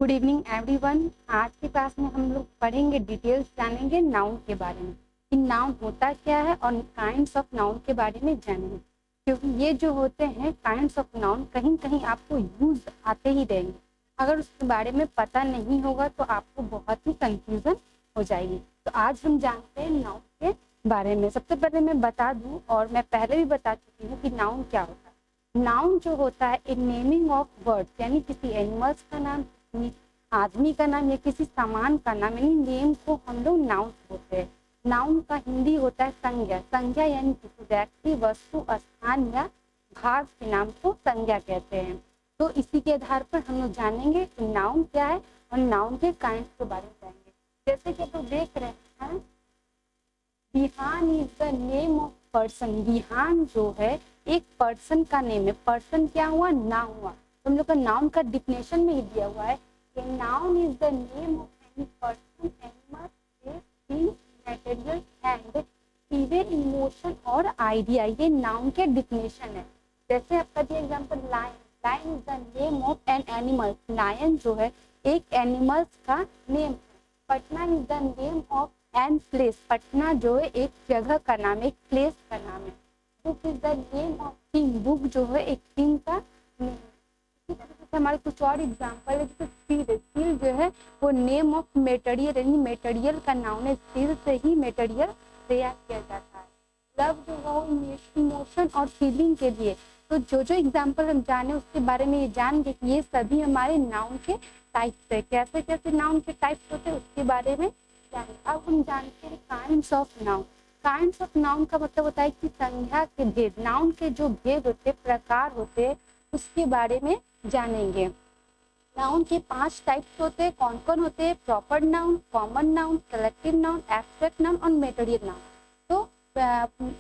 Good evening everyone. आज की class में हम लोग पढ़ेंगे, डिटेल्स जानेंगे नाउन के बारे में कि नाउन होता क्या है और काइंड्स ऑफ नाउन के बारे में जानेंगे, क्योंकि ये जो होते हैं काइंड्स ऑफ नाउन कहीं कहीं आपको यूज आते ही रहेंगे। अगर उसके बारे में पता नहीं होगा तो आपको बहुत ही कंफ्यूजन हो जाएगी। तो आज हम जानते हैं नाउन के बारे में। सबसे पहले मैं बता दूं, और मैं पहले भी बता चुकी हूँ कि नाउन क्या होता है। नाउन जो होता है इन नेमिंग ऑफ वर्ड्स, यानी किसी एनिमल्स का नाम, किसी आदमी का नाम या किसी सामान का नाम, यानी नेम को हम लोग नाउन बोलते हैं। नाउन का हिंदी होता है संज्ञा। संज्ञा यानी किसी व्यक्ति, वस्तु, स्थान या भाग के नाम को संज्ञा कहते हैं। तो इसी के आधार पर हम लोग जानेंगे कि नाउन क्या है और नाउन के काइंड्स के बारे में जानेंगे। जैसे कि तो देख रहे हैं, Vihaan is the name of person. Vihaan जो है एक पर्सन का नेम है। पर्सन क्या हुआ? नाउन हुआ। तो हम लोग का नाउन का डिफिनेशन में ही दिया हुआ है कि noun is the name of any person, animal, place, thing, material and even emotion और आइडिया। ये नाउन के डिफिनेशन है। जैसे आपका दिया example lion. Lion is the name of an animal. Lion जो है एक एनिमल्स का नेम है। Patna is the name of and place. Patna जो है एक जगह का नाम, एक प्लेस का नाम है। Book is the name of king. Book जो है एक किंग का नेम है। इसी तरीके से हमारे कुछ और एग्जांपल है, जैसे स्टील है। स्टील जो है वो नेम ऑफ मटेरियल, यानी मटेरियल का नाम है। स्टील से ही मटेरियल तैयार किया जाता है। लव जो है वो इमोशन और फीलिंग के लिए। तो जो जो एग्जांपल हम जाने उसके बारे में ये जान के ये सभी हमारे नाउन के टाइप्स है। कैसे कैसे नाउन के टाइप्स होते हैं उसके बारे में जाने। अब हम जानते हैं kinds of noun. Kinds of noun का मतलब होता है कि संज्ञा के भेद, नाउन के जो भेद होते, प्रकार होते, उसके बारे में जानेंगे। नाउन के 5 टाइप्स होते हैं। कौन कौन होते हैं? Proper noun, common noun, collective noun, abstract noun और मटेरियल नाउन। तो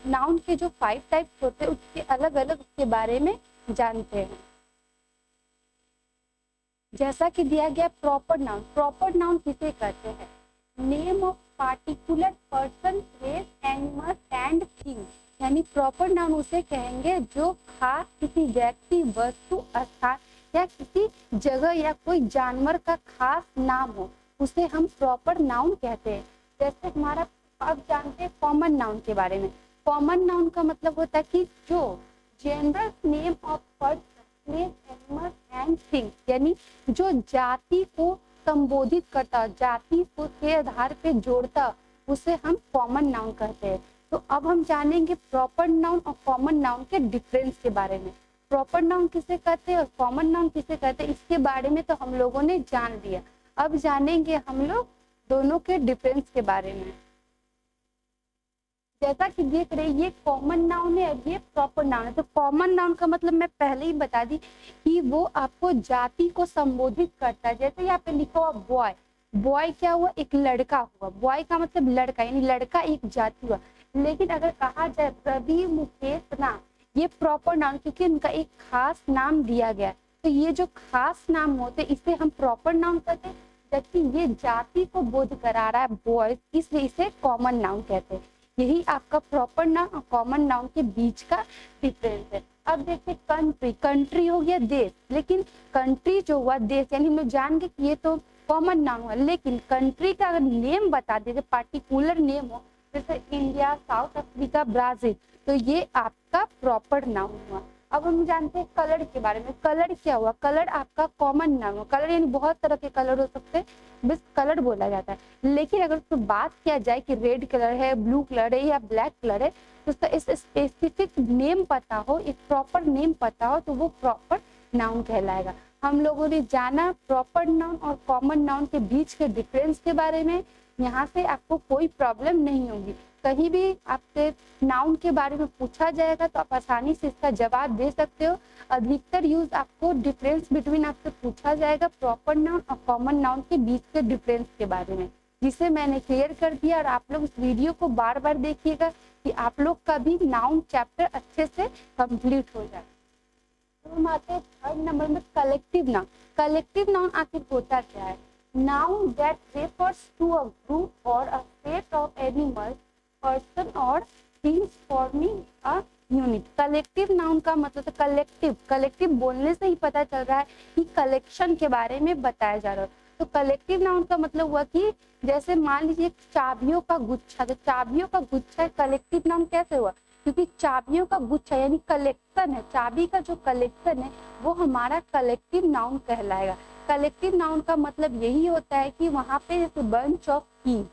नाउन के जो 5 टाइप्स होते हैं उसके अलग अलग उसके बारे में जानते हैं। जैसा कि दिया गया प्रॉपर नाउन। प्रॉपर नाउन किसे कहते हैं? Name of particular person, place, animal and thing. यानी प्रॉपर नाउन उसे कहेंगे जो खास किसी व्यक्ति, वस्तु, स्थान या किसी जगह या कोई जानवर का खास नाम हो, उसे हम प्रॉपर नाउन कहते हैं। जैसे हमारा अब जानते हैं कॉमन नाउन के बारे में। कॉमन नाउन का मतलब होता है कि जो general name of person, place, animal and thing, यानी जो जाति को संबोधित करता, जाति को के आधार पे जोड़ता, उसे हम कॉमन नाउन कहते हैं। तो अब हम जानेंगे प्रॉपर नाउन और कॉमन नाउन के डिफरेंस के बारे में। प्रॉपर नाउन किसे कहते हैं और कॉमन नाउन किसे कहते हैं, इसके बारे में तो हम लोगों ने जान लिया। अब जानेंगे हम लोग दोनों के डिफरेंस के बारे में। जैसा कि देख रहे ये कॉमन नाउन है और ये प्रॉपर नाउन है। तो कॉमन नाउन का मतलब मैं पहले ही बता दी कि वो आपको जाति को संबोधित करता है। जैसे यहाँ पे लिखा हुआ बॉय। बॉय क्या हुआ? एक लड़का हुआ। बॉय का मतलब लड़का, यानी लड़का एक जाति हुआ। लेकिन अगर कहा जाए प्रवीण, मुकेश नाम, ये प्रॉपर नाउन, क्योंकि उनका एक खास नाम दिया गया। तो ये जो खास नाम होते इसे हम प्रॉपर नाउन कहते हैं, जबकि ये जाति को बोध करा रहा है बॉय, इसलिए इसे कॉमन नाउन कहते हैं। यही आपका प्रॉपर नाउन और कॉमन नाउन के बीच का डिफरेंस है। अब देखते कंट्री। कंट्री हो गया देश, लेकिन कंट्री जो हुआ देश, यानी हम लोग जान गए कि ये तो कॉमन नाउन हुआ। लेकिन कंट्री का अगर नेम बता दे, पार्टिकुलर नेम हो, जैसे इंडिया, साउथ अफ्रीका, ब्राजील, तो ये आपका प्रॉपर नाउन हुआ। अब हम जानते हैं कलर के बारे में। कलर क्या हुआ? कलर आपका कॉमन नाउन हुआ। कलर यानी बहुत तरह के कलर हो सकते हैं, बस कलर बोला जाता है। लेकिन अगर उसको बात किया जाए कि रेड कलर है, ब्लू कलर है या ब्लैक कलर है, तो उसका इस स्पेसिफिक नेम पता हो, एक प्रॉपर नेम पता हो, तो वो प्रॉपर नाउन कहलाएगा। हम लोगों ने जाना प्रॉपर नाउन और कॉमन नाउन के बीच के डिफरेंस के बारे में। यहाँ से आपको कोई प्रॉब्लम नहीं होगी। कहीं भी आपसे नाउन के बारे में पूछा जाएगा तो आप आसानी से इसका जवाब दे सकते हो। अधिकतर यूज आपको डिफरेंस बिटवीन आपसे पूछा जाएगा प्रॉपर नाउन और कॉमन नाउन के बीच के डिफरेंस के बारे में, जिसे मैंने क्लियर कर दिया। और आप लोग इस वीडियो को बार बार देखिएगा कि आप लोग का भी नाउन चैप्टर अच्छे से कंप्लीट हो जाए। तो हम आते हैं 3rd नंबर में कलेक्टिव नाउन। कलेक्टिव नाउन आखिर होता क्या है? Noun that refers to a group or a set of animals, person or things forming a unit. Collective noun का मतलब है कलेक्टिव, कलेक्टिव बोलने से ही पता चल रहा है कि कलेक्शन के बारे में बताया जा रहा है। तो कलेक्टिव नाउन का मतलब हुआ कि जैसे मान लीजिए चाबियों का गुच्छा, तो चाबियों का गुच्छा कलेक्टिव नाउन कैसे हुआ, क्योंकि चाबियों का गुच्छा यानी कलेक्शन है, चाबी का जो कलेक्शन है वो हमारा कलेक्टिव नाउन कहलाएगा। कलेक्टिव नाउन का मतलब यही होता है कि वहां पे जैसे बंच ऑफ कीज,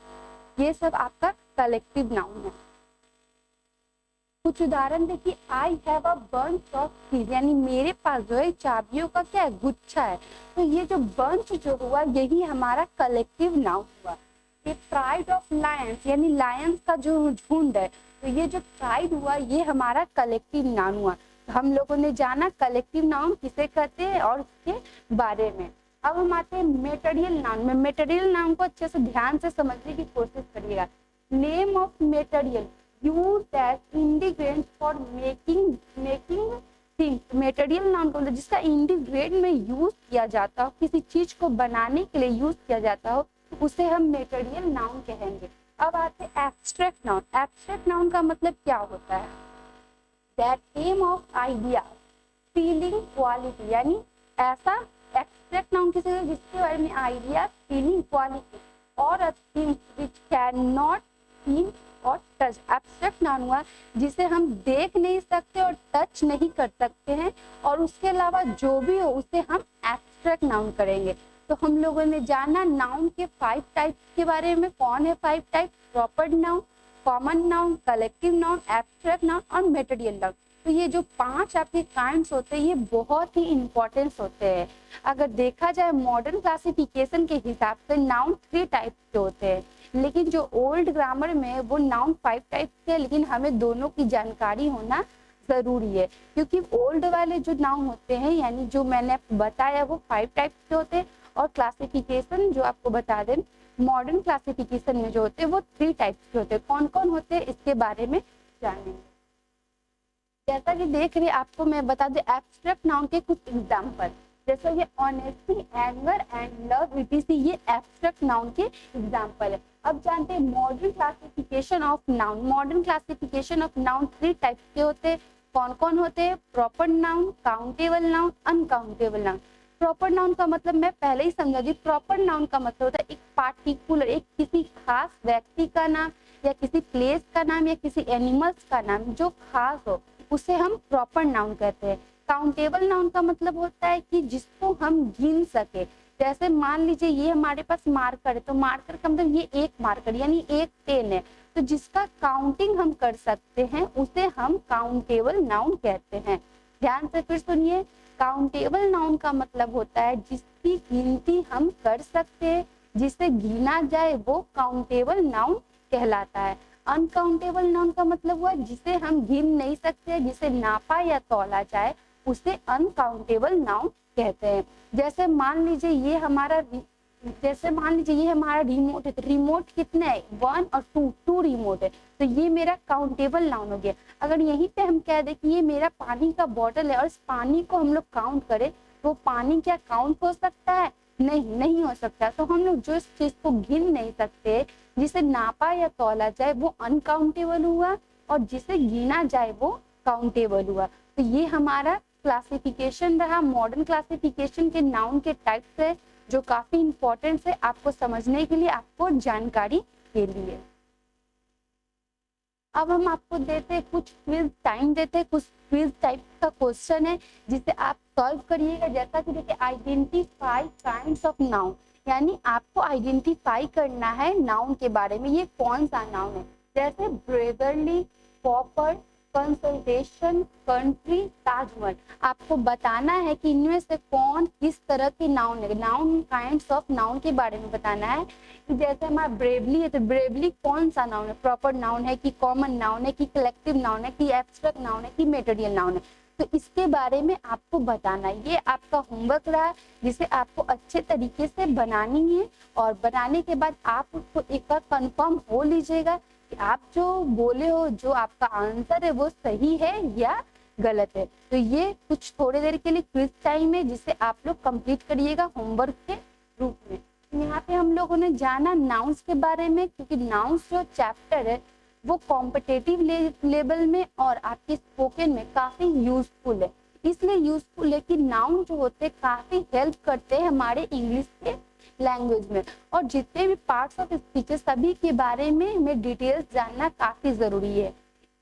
ये सब आपका कलेक्टिव नाउन है। कुछ उदाहरण देखिए, I have a bunch of keys, यानी मेरे पास जो है चाबियों का क्या है, गुच्छा है। तो ये जो बंच जो हुआ यही हमारा कलेक्टिव नाउन हुआ। ये प्राइड ऑफ लायंस, यानी लायंस का जो झुंड है, तो ये जो प्राइड हुआ ये हमारा कलेक्टिव नाउन हुआ। तो हम लोगों ने जाना कलेक्टिव नाउन किसे कहते हैं और उसके बारे में। अब हम आते हैं मेटेरियल नाउन में। मेटेरियल नाउन को अच्छे से ध्यान से समझने की कोशिश करिएगा। Name of material used as ingredient for making things। Material noun का मतलब जिसका इंडिग्रेड में यूज किया जाता हो, किसी चीज को बनाने के लिए यूज किया जाता हो, उसे हम मेटेरियल नाउन कहेंगे। अब आते हैं एब्स्ट्रैक्ट नाउन। एब्स्ट्रैक्ट नाउन का मतलब क्या होता है, that aim of idea feeling quality, यानी ऐसा एब्स्ट्रैक्ट नाउन किसी है जिसके बारे में आइडिया फीलिंग क्वालिटी और a thing which can not seen और टच। एब्स्ट्रैक्ट नाउन हुआ जिसे हम देख नहीं सकते और टच नहीं कर सकते हैं, और उसके अलावा जो भी हो उसे हम एब्स्ट्रैक्ट नाउन करेंगे। तो हम लोगों ने जाना नाउन के 5 टाइप्स के बारे में। कौन है 5 type, proper noun, common noun, collective noun, abstract noun और मेटेरियल नाउन। तो ये जो 5 आपके काइंड्स होते हैं ये बहुत ही इंपॉर्टेंस होते हैं। अगर देखा जाए मॉडर्न क्लासिफिकेशन के हिसाब से नाउन 3 टाइप के होते हैं, लेकिन जो ओल्ड ग्रामर में वो नाउन 5 टाइप के, लेकिन हमें दोनों की जानकारी होना जरूरी है, क्योंकि ओल्ड वाले जो नाउन होते हैं यानी जो मैंने आपको बताया वो 5 टाइप के होते हैं, और क्लासिफिकेशन जो आपको बता दें मॉडर्न क्लासिफिकेशन में जो होते हैं वो 3 टाइप्स के होते हैं। कौन कौन होते हैं इसके बारे में जानेंगे। जैसा कि देख रहे आपको मैं बता दूं एब्स्ट्रैक्ट नाउन के कुछ एग्जांपल, जैसे ये honesty, anger and love etc, ये एब्स्ट्रैक्ट नाउन के एग्जांपल है। अब जानते हैं modern classification of noun. Modern classification of noun 3 type के होते हैं। कौन कौन होते हैं, proper noun, countable noun, uncountable noun. Proper noun का मतलब मैं पहले ही समझा दी, प्रॉपर नाउन का मतलब होता है एक पार्टिकुलर, एक किसी खास व्यक्ति का नाम या किसी प्लेस का नाम या किसी एनिमल्स का नाम जो खास हो, उसे हम प्रॉपर नाउन कहते हैं। काउंटेबल नाउन का मतलब होता है कि जिसको हम गिन सके। जैसे मान लीजिए ये हमारे पास मार्कर है, तो मार्कर का मतलब ये एक मार्कर यानी एक पेन है, तो जिसका काउंटिंग हम कर सकते हैं उसे हम काउंटेबल नाउन कहते हैं। ध्यान से फिर सुनिए, काउंटेबल नाउन का मतलब होता है जिसकी गिनती हम कर सकते हैं, जिसे गिना जाए वो काउंटेबल नाउन कहलाता है। अनकाउंटेबल नाउन का मतलब हुआ जिसे हम गिन नहीं सकते, जिसे नापा या तौला जाए उसे अनकाउंटेबल नाउन कहते हैं। जैसे मान लीजिए ये हमारा रिमोट है, तो रिमोट कितने है, 1 और 2 रिमोट है, तो ये मेरा काउंटेबल नाउन हो गया। अगर यहीं पे हम कह दें कि ये मेरा पानी का बॉटल है और इस पानी को हम लोग काउंट करें, तो पानी क्या काउंट हो सकता है, नहीं हो सकता। तो हम लोग जो इस चीज को गिन नहीं सकते, जिसे नापा या तौला जाए वो अनकाउंटेबल हुआ, और जिसे गिना जाए वो काउंटेबल हुआ। तो ये हमारा क्लासिफिकेशन रहा मॉडर्न क्लासिफिकेशन के नाउन के टाइप्स है, जो काफी इंपॉर्टेंट है आपको समझने के लिए, आपको जानकारी के लिए। अब हम आपको देते हैं कुछ क्विज टाइम, देते हैं कुछ क्विज टाइप का क्वेश्चन है जिसे आप सॉल्व करिएगा। जैसा कि देखिए आइडेंटिफाई काइंड्स ऑफ नाउन, यानी आपको आइडेंटिफाई करना है नाउन के बारे में, ये कौन सा नाउन है। जैसे ब्रेदरली, पॉपर, कंसल्टेशन, कंट्री, ताजमहल। आपको बताना है कि इनमें से कौन किस तरह के नाउन है, नाउन काइंड्स ऑफ नाउन के बारे में बताना है। कि जैसे हमारा ब्रेवली है, तो ब्रेवली कौन सा नाउन है, प्रॉपर नाउन है कि कॉमन नाउन है कि कलेक्टिव नाउन है कि एब्स्ट्रैक्ट नाउन है कि मेटेरियल नाउन है, तो इसके बारे में आपको बताना है। ये आपका होमवर्क रहा जिसे आपको अच्छे तरीके से बनानी है, और बनाने के बाद आप उसको एक बार कंफर्म हो लीजिएगा कि आप जो बोले हो, जो आपका आंसर है वो सही है या गलत है। तो ये कुछ थोड़ी देर के लिए क्विज टाइम है जिसे आप लोग कंप्लीट करिएगा होमवर्क के रूप में। यहाँ पे हम लोगों ने जाना नाउन्स के बारे में, क्योंकि नाउन्स जो चैप्टर है वो कॉम्पिटेटिव लेवल में और आपके स्पोकन में काफी यूजफुल है। इसलिए यूजफुल है कि नाउन जो होते हैं काफी हेल्प करते हैं हमारे इंग्लिश के लैंग्वेज में। और जितने भी पार्ट्स ऑफ स्पीच सभी के बारे में हमें डिटेल्स जानना काफी जरूरी है।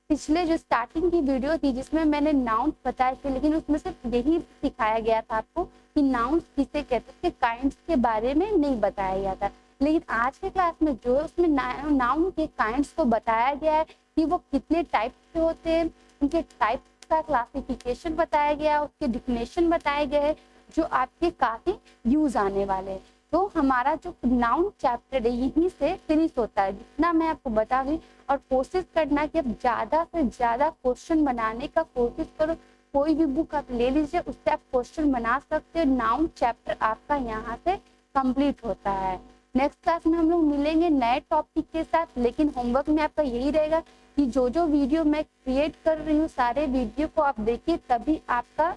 पिछले जो स्टार्टिंग की वीडियो थी जिसमें मैंने नाउन बताए थे, लेकिन उसमें सिर्फ यही सिखाया गया था आपको कि नाउन किसे कहते हैं, काइंड्स के बारे में नहीं बताया गया था। लेकिन आज के क्लास में जो है उसमें नाउन के काइंड्स को बताया गया है कि वो कितने टाइप के होते हैं, उनके टाइप का क्लासिफिकेशन बताया गया, उसके डिफिनेशन बताए गए जो आपके काफी यूज आने वाले हैं। तो हमारा जो नाउन चैप्टर है यहीं से फिनिश होता है, जितना मैं आपको बता दूं। और कोशिश करना कि आप ज्यादा से ज्यादा क्वेश्चन बनाने का कोशिश करो। कोई भी बुक आप ले लीजिए, उससे आप क्वेश्चन बना सकते हो। नाउन चैप्टर आपका यहाँ से कंप्लीट होता है। नेक्स्ट क्लास में हम लोग मिलेंगे नए टॉपिक के साथ, लेकिन होमवर्क में आपका यही रहेगा कि जो वीडियो मैं क्रिएट कर रही हूँ सारे वीडियो को आप देखिए, तभी आपका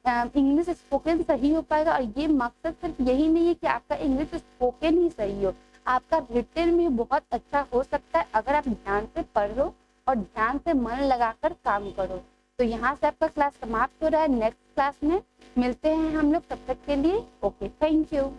इंग्लिश स्पोकन सही हो पाएगा। और ये मकसद सिर्फ यही नहीं है कि आपका इंग्लिश स्पोकन ही सही हो, आपका रिटन भी बहुत अच्छा हो सकता है अगर आप ध्यान से पढ़ो और ध्यान से मन लगाकर काम करो। तो यहाँ से आपका क्लास समाप्त हो रहा है। नेक्स्ट क्लास में मिलते हैं हम लोग, तब तक के लिए ओके, थैंक यू।